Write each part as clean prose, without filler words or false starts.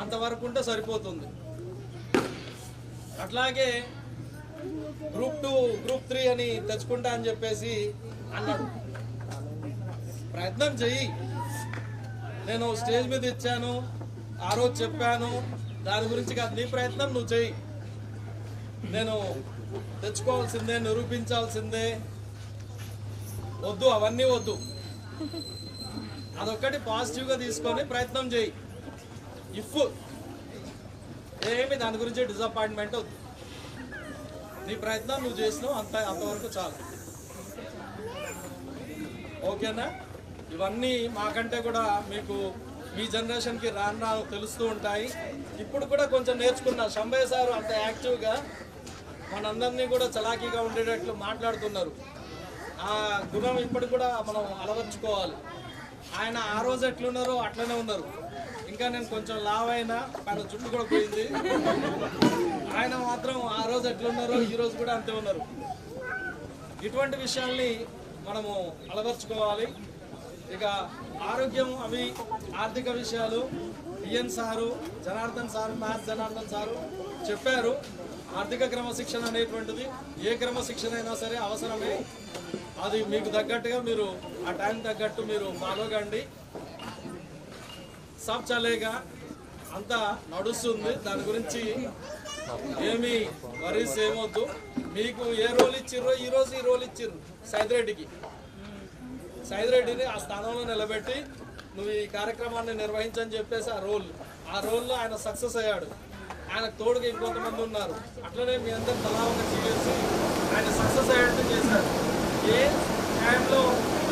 అంతవరకు ఉంటే సరిపోతుంది. అట్లాగే గ్రూప్ 2 గ్రూప్ 3 అని తెచ్చుకుంటా అని చెప్పేసి అన్నాడు. ప్రయత్నం చెయ్యి. నేను స్టేజ్ మీద ఇచ్చాను, ఆ రోజు చెప్పాను, దాని గురించి కాదు, నీ ప్రయత్నం నువ్వు చెయ్యి. నేను తెచ్చుకోవాల్సిందే, నిరూపించాల్సిందే వద్దు, అవన్నీ వద్దు. అదొక్కటి పాజిటివ్గా తీసుకొని ప్రయత్నం చేయి. ఇఫ్ ఏమి దాని గురించి డిసప్పాయింట్మెంట్ వద్దు. నీ ప్రయత్నం నువ్వు చేసినావు, అంతవరకు చాలు. ఓకేనా? ఇవన్నీ మాకంటే కూడా మీకు మీ జనరేషన్కి రాను తెలుస్తూ ఉంటాయి. ఇప్పుడు కూడా కొంచెం నేర్చుకున్నా. శంభయ్య సార్ అంత యాక్టివ్గా మనందరినీ కూడా చలాకీగా ఉండేటట్లు మాట్లాడుతున్నారు. ఆ గుణం ఇప్పుడు కూడా మనం అలవర్చుకోవాలి. ఆయన ఆ రోజు ఎట్లున్నారో అట్లనే ఉన్నారు. ఇంకా నేను కొంచెం లావ్ అయినా, ఆయన జుట్టు కూడా పోయింది. ఆయన మాత్రం ఆ రోజు ఎట్లున్నారో ఈ రోజు కూడా అంతే ఉన్నారు. ఇటువంటి విషయాల్ని మనము అలవర్చుకోవాలి. ఇక ఆరోగ్యం, అవి ఆర్థిక విషయాలు BN sir, Janardhan sir, maths Janardhan sir చెప్పారు. ఆర్థిక క్రమశిక్షణ అనేటువంటిది ఏ క్రమశిక్షణ అయినా సరే అవసరమే. అది మీకు తగ్గట్టుగా మీరు ఆ టైం తగ్గట్టు మీరు ఫాలో కండి. సబ్ చలేగా, అంతా నడుస్తుంది. దాని గురించి ఏమీ వరీస్ ఏమొద్దు. మీకు ఏ రోల్ ఇచ్చిర్రో ఈరోజు ఈ రోల్ ఇచ్చిర్రు సైదిరెడ్డిని ఆ స్థానంలో నిలబెట్టి నువ్వు ఈ కార్యక్రమాన్ని నిర్వహించని చెప్పేసి ఆ రోల్లో ఆయన సక్సెస్ అయ్యాడు. ఆయనకు తోడుగా ఇంకొంతమంది ఉన్నారు. అట్లనే మీ అందరు తలా ఒక చేసి ఆయన సక్సెస్ అయ్యేట్టు చేశారు. ఏ టైంలో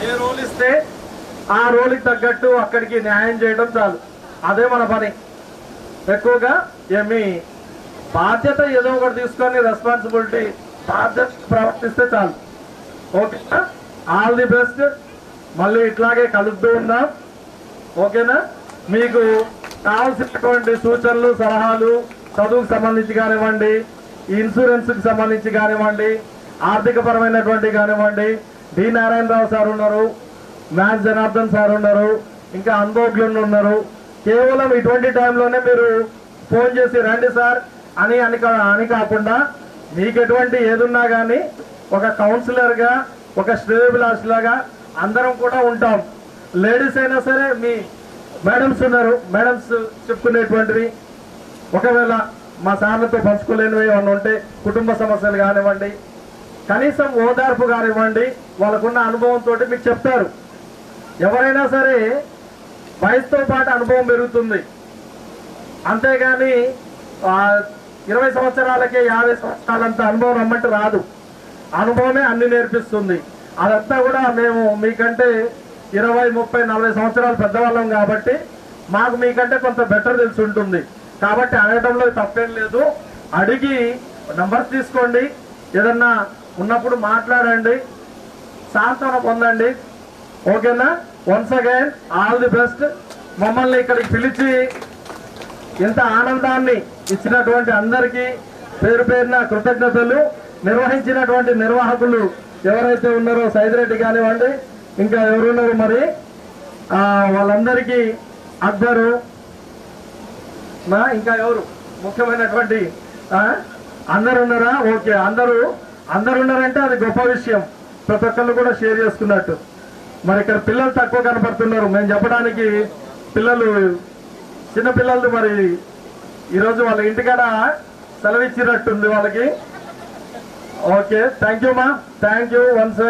ఏ రోల్ ఇస్తే ఆ రోల్కి తగ్గట్టు అక్కడికి న్యాయం చేయడం చాలు. అదే మన పని. ఎక్కువగా ఏమి బాధ్యత ఏదో ఒకటి తీసుకొని రెస్పాన్సిబిలిటీ బాధ్యత ప్రవర్తిస్తే చాలు. ఓకేనా? All the best. మళ్ళీ ఇట్లాగే కలుపుతూ ఉందాం. ఓకేనా? మీకు కావాల్సినటువంటి సూచనలు, సలహాలు చదువుకు సంబంధించి కానివ్వండి, ఇన్సూరెన్స్కి సంబంధించి కానివ్వండి, ఆర్థిక పరమైనటువంటి కానివ్వండి, డి నారాయణరావు సార్ ఉన్నారు, మ్యాథ్స్ జనార్దన్ సార్ ఉన్నారు, ఇంకా అనుభవజ్ఞులు ఉన్నారు. కేవలం ఇటువంటి టైంలోనే మీరు ఫోన్ చేసి రండి సార్ అని కాకుండా మీకు ఎటువంటి ఏదున్నా కానీ ఒక కౌన్సిలర్గా, ఒక శ్రేయోభిలాష్ లాగా అందరం కూడా ఉంటాం. లేడీస్ అయినా సరే మీ మేడమ్స్ ఉన్నారు, మేడమ్స్ చెప్పుకునేటువంటివి ఒకవేళ మా సార్లతో పంచుకోలేనివి ఏమన్నా ఉంటే కుటుంబ సమస్యలు కానివ్వండి, కనీసం ఓదార్పు కానివ్వండి, వాళ్ళకున్న అనుభవంతో మీకు చెప్తారు. ఎవరైనా సరే వయసుతో పాటు అనుభవం పెరుగుతుంది. అంతేగాని 20 సంవత్సరాలకే 50 సంవత్సరాలంత అనుభవం రమ్మంటే రాదు. అనుభవమే అన్ని నేర్పిస్తుంది. అదంతా కూడా మేము మీకంటే 20, 30, 40 సంవత్సరాలు పెద్దవాళ్ళం కాబట్టి మాకు మీకంటే కొంత బెటర్ తెలిసి ఉంటుంది. కాబట్టి అడగడంలో తప్పేం లేదు. అడిగి నంబర్స్ తీసుకోండి, ఏదన్నా ఉన్నప్పుడు మాట్లాడండి, సాంత్వన పొందండి. ఓకేనా? Once again all the best. మమ్మల్ని ఇక్కడికి పిలిచి ఇంత ఆనందాన్ని ఇచ్చినటువంటి అందరికీ పేరు పేరున కృతజ్ఞతలు. నిర్వహించినటువంటి నిర్వాహకులు ఎవరైతే ఉన్నారో సైదిరెడ్డి కానివ్వండి, ఇంకా ఎవరున్నారు మరి వాళ్ళందరికీ, అక్బరు, ఇంకా ఎవరు ముఖ్యమైనటువంటి అందరు ఉన్నారా? ఓకే, అందరు ఉన్నారంటే అది గొప్ప విషయం. ప్రతి ఒక్కళ్ళు కూడా షేర్ చేసుకున్నట్టు. మరి ఇక్కడ పిల్లలు తక్కువ కనపడుతున్నారు. మేము చెప్పడానికి పిల్లలు చిన్న పిల్లలు మరి ఈరోజు వాళ్ళ ఇంటికాడ సెలవు ఇచ్చినట్టుంది వాళ్ళకి. ఓకే, థ్యాంక్ యూ మా, థ్యాంక్ యూ వన్స్.